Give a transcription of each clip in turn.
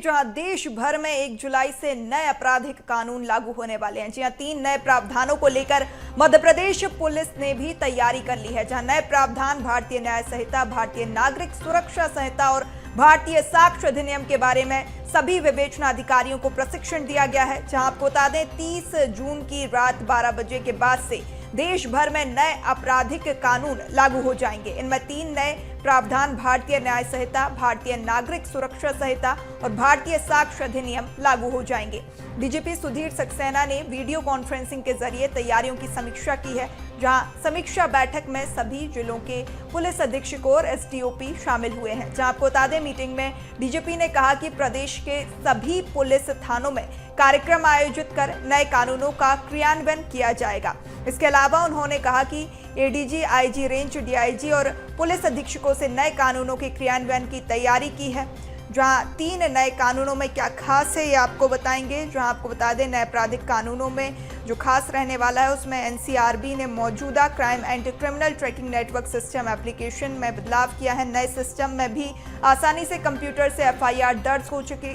जहां देश भर में 1 जुलाई से नए आपराधिक कानून लागू होने वाले हैं। जी हां, 3 नए प्रावधानों को लेकर मध्य प्रदेश पुलिस ने भी तैयारी कर ली है। जहां नए प्रावधान भारतीय न्याय संहिता, भारतीय नागरिक सुरक्षा संहिता और भारतीय साक्ष्य अधिनियम के बारे में सभी विवेचना अधिकारियों को प्रशिक्षण दिया गया है। जहां आपको बता दें 30 जून की रात 12 बजे के बाद से देश भर में नए आपराधिक कानून लागू हो जाएंगे। इनमें 3 नए प्रावधान भारतीय न्याय संहिता, भारतीय नागरिक सुरक्षा संहिता और भारतीय साक्ष्य अधिनियम लागू हो जाएंगे। डीजीपी सुधीर सक्सेना ने वीडियो कॉन्फ्रेंसिंग के जरिए तैयारियों की समीक्षा की है। जहां समीक्षा बैठक में सभी जिलों के पुलिस अधीक्षकों और एसडीओपी शामिल हुए हैं। जहां आपको बता दें मीटिंग में डीजीपी ने कहा कि प्रदेश के सभी पुलिस थानों में कार्यक्रम आयोजित कर नए कानूनों का क्रियान्वयन किया जाएगा। इसके अलावा उन्होंने कहा कि एडीजी, आईजी रेंज, डीआईजी और पुलिस अधीक्षकों से नए कानूनों के क्रियान्वयन की तैयारी की है। जहां 3 नए कानूनों में क्या खास है ये आपको बताएंगे। जहां आपको बता दें नए आपराधिक कानूनों में जो खास रहने वाला है उसमें एनसीआरबी ने मौजूदा crime and criminal tracking network system application में बदलाव किया है। नए सिस्टम में भी आसानी से कंप्यूटर से एफआईआर दर्ज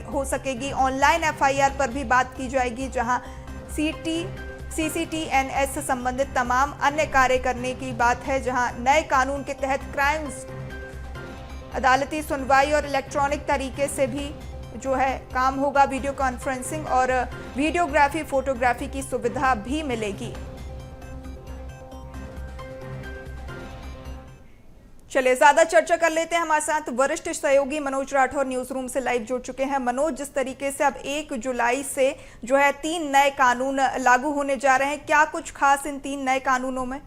हो सकेगी। ऑनलाइन एफआईआर पर भी बात की जाएगी। जहां सीसीटीएनएस से संबंधित तमाम अन्य कार्य करने की बात है। जहां नए कानून के तहत क्राइम्स अदालती सुनवाई और इलेक्ट्रॉनिक तरीके से भी जो है काम होगा। वीडियो कॉन्फ्रेंसिंग और वीडियोग्राफी, फोटोग्राफी की सुविधा भी मिलेगी। चलिए ज्यादा चर्चा कर लेते हैं। हमारे साथ वरिष्ठ सहयोगी मनोज राठौर न्यूज रूम से लाइव जुड़ चुके हैं। मनोज, जिस तरीके से अब 1 जुलाई से जो है 3 नए कानून लागू होने जा रहे हैं, क्या कुछ खास इन 3 नए कानूनों में?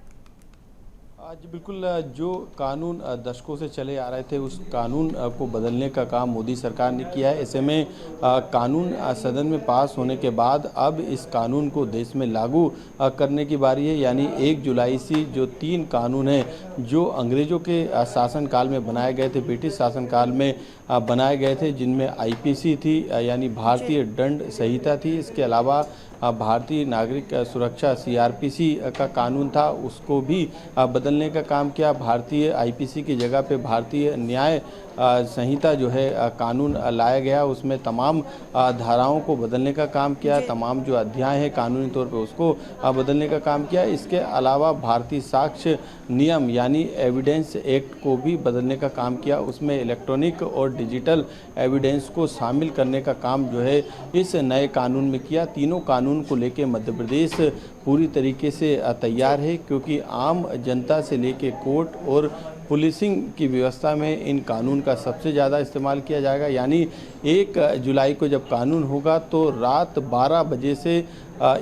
आज बिल्कुल जो कानून दशकों से चले आ रहे थे उस कानून को बदलने का काम मोदी सरकार ने किया है। ऐसे में कानून सदन में पास होने के बाद अब इस कानून को देश में लागू करने की बारी है। यानी 1 जुलाई से जो 3 कानून हैं जो अंग्रेज़ों के शासनकाल में बनाए गए थे, ब्रिटिश शासनकाल में बनाए गए थे, जिनमें आईपीसी थी यानी भारतीय दंड संहिता थी। इसके अलावा भारतीय नागरिक सुरक्षा सीआरपीसी का कानून था, उसको भी बदलने का काम किया। भारतीय आईपीसी की जगह पे भारतीय न्याय संहिता जो है कानून लाया गया। उसमें तमाम धाराओं को बदलने का काम किया, तमाम जो अध्याय है कानूनी तौर पे उसको बदलने का काम किया। इसके अलावा भारतीय साक्ष्य नियम यानी एविडेंस एक्ट को भी बदलने का काम किया। उसमें इलेक्ट्रॉनिक और डिजिटल एविडेंस को शामिल करने का काम जो है इस नए कानून में किया। तीनों कानून को लेके मध्य प्रदेश पूरी तरीके से तैयार है, क्योंकि आम जनता से लेके कोर्ट और पुलिसिंग की व्यवस्था में इन कानून का सबसे ज़्यादा इस्तेमाल किया जाएगा। यानी 1 जुलाई को जब कानून होगा तो रात 12 बजे से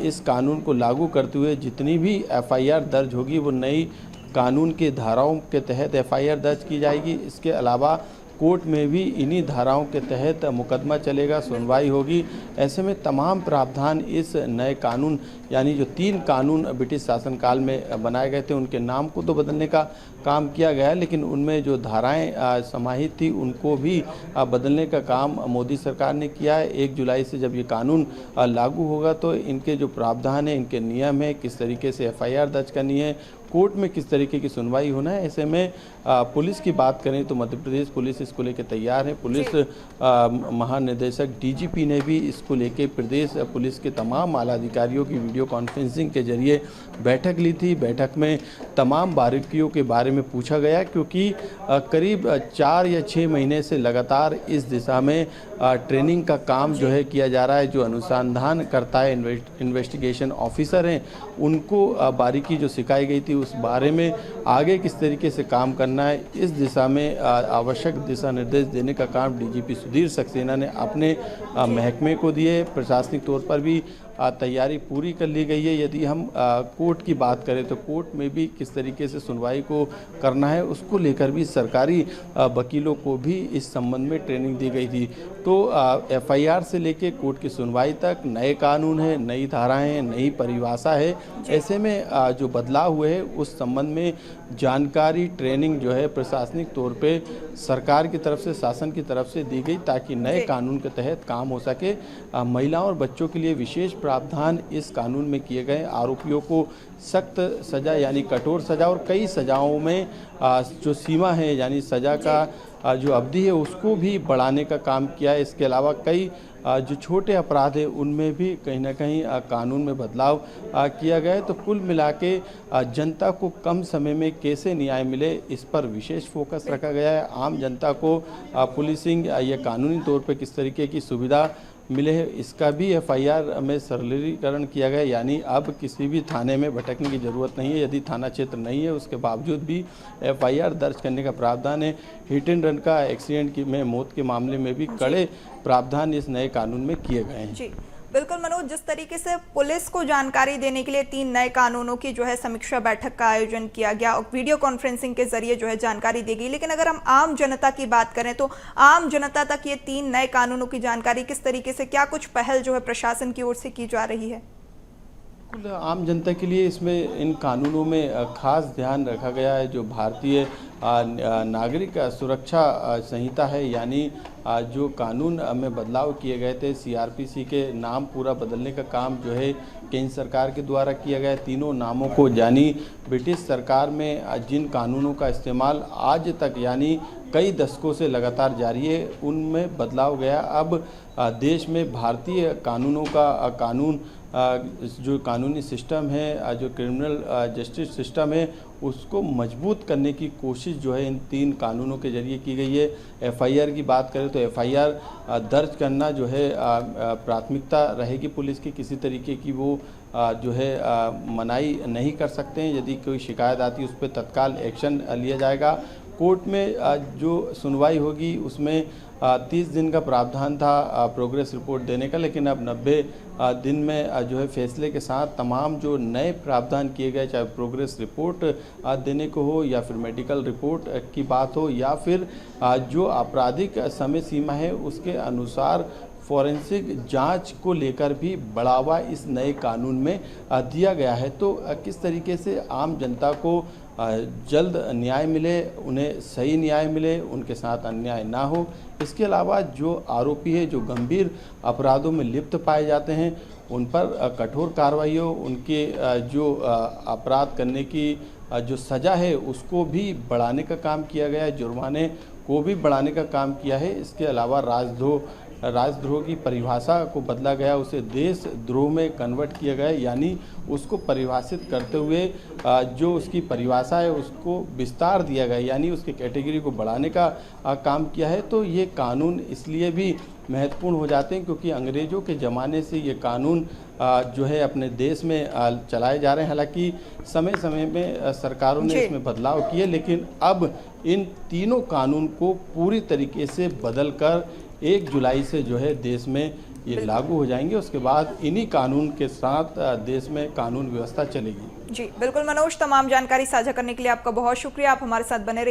इस कानून को लागू करते हुए जितनी भी एफआईआर दर्ज होगी वो नई कानून के धाराओं के तहत एफआईआर दर्ज की जाएगी। इसके अलावा कोर्ट में भी इन्हीं धाराओं के तहत मुकदमा चलेगा, सुनवाई होगी। ऐसे में तमाम प्रावधान इस नए कानून यानी जो 3 कानून ब्रिटिश शासनकाल में बनाए गए थे उनके नाम को तो बदलने का काम किया गया है, लेकिन उनमें जो धाराएं समाहित थी उनको भी बदलने का काम मोदी सरकार ने किया है। 1 जुलाई से जब ये कानून लागू होगा तो इनके जो प्रावधान है, इनके नियम है, किस तरीके से एफआईआर दर्ज करनी है, कोर्ट में किस तरीके की सुनवाई होना है। ऐसे में पुलिस की बात करें तो मध्य प्रदेश पुलिस इसको लेकर तैयार है। पुलिस महानिदेशक डीजीपी ने भी इसको लेकर प्रदेश पुलिस के तमाम आला अधिकारियों की वीडियो कॉन्फ्रेंसिंग के जरिए बैठक ली थी। बैठक में तमाम बारीकियों के बारे में पूछा गया, क्योंकि करीब 4 या 6 महीने से लगातार इस दिशा में ट्रेनिंग का काम जो है किया जा रहा है। जो अनुसंधान करता है, इन्वेस्टिगेशन ऑफिसर हैं, उनको बारीकी जो सिखाई गई थी उस बारे में आगे किस तरीके से काम करना है, इस दिशा में आवश्यक दिशा निर्देश देने का काम डीजीपी सुधीर सक्सेना ने अपने महकमे को दिए। प्रशासनिक तौर पर भी तैयारी पूरी कर ली गई है। यदि हम कोर्ट की बात करें तो कोर्ट में भी किस तरीके से सुनवाई को करना है उसको लेकर भी सरकारी वकीलों को भी इस संबंध में ट्रेनिंग दी गई थी। तो एफआईआर से लेकर कोर्ट की सुनवाई तक नए कानून है, नई धाराएं हैं, नई परिभाषा है। ऐसे में जो बदलाव हुए हैं उस संबंध में जानकारी, ट्रेनिंग जो है प्रशासनिक तौर पे सरकार की तरफ से, शासन की तरफ से दी गई, ताकि नए कानून के तहत काम हो सके। महिलाओं और बच्चों के लिए विशेष प्रावधान इस कानून में किए गए। आरोपियों को सख्त सज़ा यानी कठोर सज़ा और कई सज़ाओं में जो सीमा है यानी सज़ा का जो अवधि है उसको भी बढ़ाने का काम किया है। इसके अलावा कई जो छोटे अपराध हैं उनमें भी कहीं ना कहीं कानून में बदलाव किया गया है। तो कुल मिला के जनता को कम समय में कैसे न्याय मिले इस पर विशेष फोकस रखा गया है। आम जनता को पुलिसिंग या कानूनी तौर पे किस तरीके की सुविधा मिले हैं इसका भी एफआईआर में सरलीकरण किया गया, यानी अब किसी भी थाने में भटकने की ज़रूरत नहीं है। यदि थाना क्षेत्र नहीं है उसके बावजूद भी एफआईआर दर्ज करने का प्रावधान है। हिट एंड रन का एक्सीडेंट में मौत के मामले में भी कड़े प्रावधान इस नए कानून में किए गए हैं। जी बिल्कुल मनोज, जिस तरीके से पुलिस को जानकारी देने के लिए 3 नए कानूनों की जो है समीक्षा बैठक का आयोजन किया गया और वीडियो कॉन्फ्रेंसिंग के जरिए जो है जानकारी दी गई, लेकिन अगर हम आम जनता की बात करें तो आम जनता तक ये 3 नए कानूनों की जानकारी किस तरीके से, क्या कुछ पहल जो है प्रशासन की ओर से की जा रही है? बिल्कुल, आम जनता के लिए इसमें इन कानूनों में खास ध्यान रखा गया है। जो भारतीय नागरिक सुरक्षा संहिता है, यानी जो कानून में बदलाव किए गए थे, सीआरपीसी के नाम पूरा बदलने का काम जो है केंद्र सरकार के द्वारा किया गया है। तीनों नामों को, यानी ब्रिटिश सरकार में जिन कानूनों का इस्तेमाल आज तक यानी कई दशकों से लगातार जारी है उनमें बदलाव गया। अब देश में भारतीय कानूनों का कानून जो कानूनी सिस्टम है, जो क्रिमिनल जस्टिस सिस्टम है, उसको मजबूत करने की कोशिश जो है इन 3 कानूनों के जरिए की गई है। एफआईआर की बात करें तो एफआईआर दर्ज करना जो है प्राथमिकता रहेगी पुलिस की। किसी तरीके की वो जो है मनाही नहीं कर सकते हैं। यदि कोई शिकायत आती है उस पर तत्काल एक्शन लिया जाएगा। कोर्ट में जो सुनवाई होगी उसमें 30 दिन का प्रावधान था प्रोग्रेस रिपोर्ट देने का, लेकिन अब 90 दिन में जो है फैसले के साथ तमाम जो नए प्रावधान किए गए, चाहे प्रोग्रेस रिपोर्ट देने को हो या फिर मेडिकल रिपोर्ट की बात हो या फिर जो आपराधिक समय सीमा है उसके अनुसार फॉरेंसिक जांच को लेकर भी बढ़ावा इस नए कानून में दिया गया है। तो किस तरीके से आम जनता को जल्द न्याय मिले, उन्हें सही न्याय मिले, उनके साथ अन्याय ना हो। इसके अलावा जो आरोपी है, जो गंभीर अपराधों में लिप्त पाए जाते हैं, उन पर कठोर कार्रवाई हो, उनके जो अपराध करने की जो सज़ा है उसको भी बढ़ाने का काम किया गया है, जुर्माने को भी बढ़ाने का काम किया है। इसके अलावा राजद्रोह की परिभाषा को बदला गया, उसे देशद्रोह में कन्वर्ट किया गया, यानी उसको परिभाषित करते हुए जो उसकी परिभाषा है उसको विस्तार दिया गया, यानी उसकी कैटेगरी को बढ़ाने का काम किया है। तो ये कानून इसलिए भी महत्वपूर्ण हो जाते हैं क्योंकि अंग्रेज़ों के ज़माने से ये कानून जो है अपने देश में चलाए जा रहे हैं। हालांकि समय समय में सरकारों ने इसमें बदलाव किए, लेकिन अब इन तीनों कानून को पूरी तरीके से बदलकर 1 जुलाई से जो है देश में ये लागू हो जाएंगे। उसके बाद इन्हीं कानून के साथ देश में कानून व्यवस्था चलेगी। जी बिल्कुल मनोज, तमाम जानकारी साझा करने के लिए आपका बहुत शुक्रिया। आप हमारे साथ बने रहिए।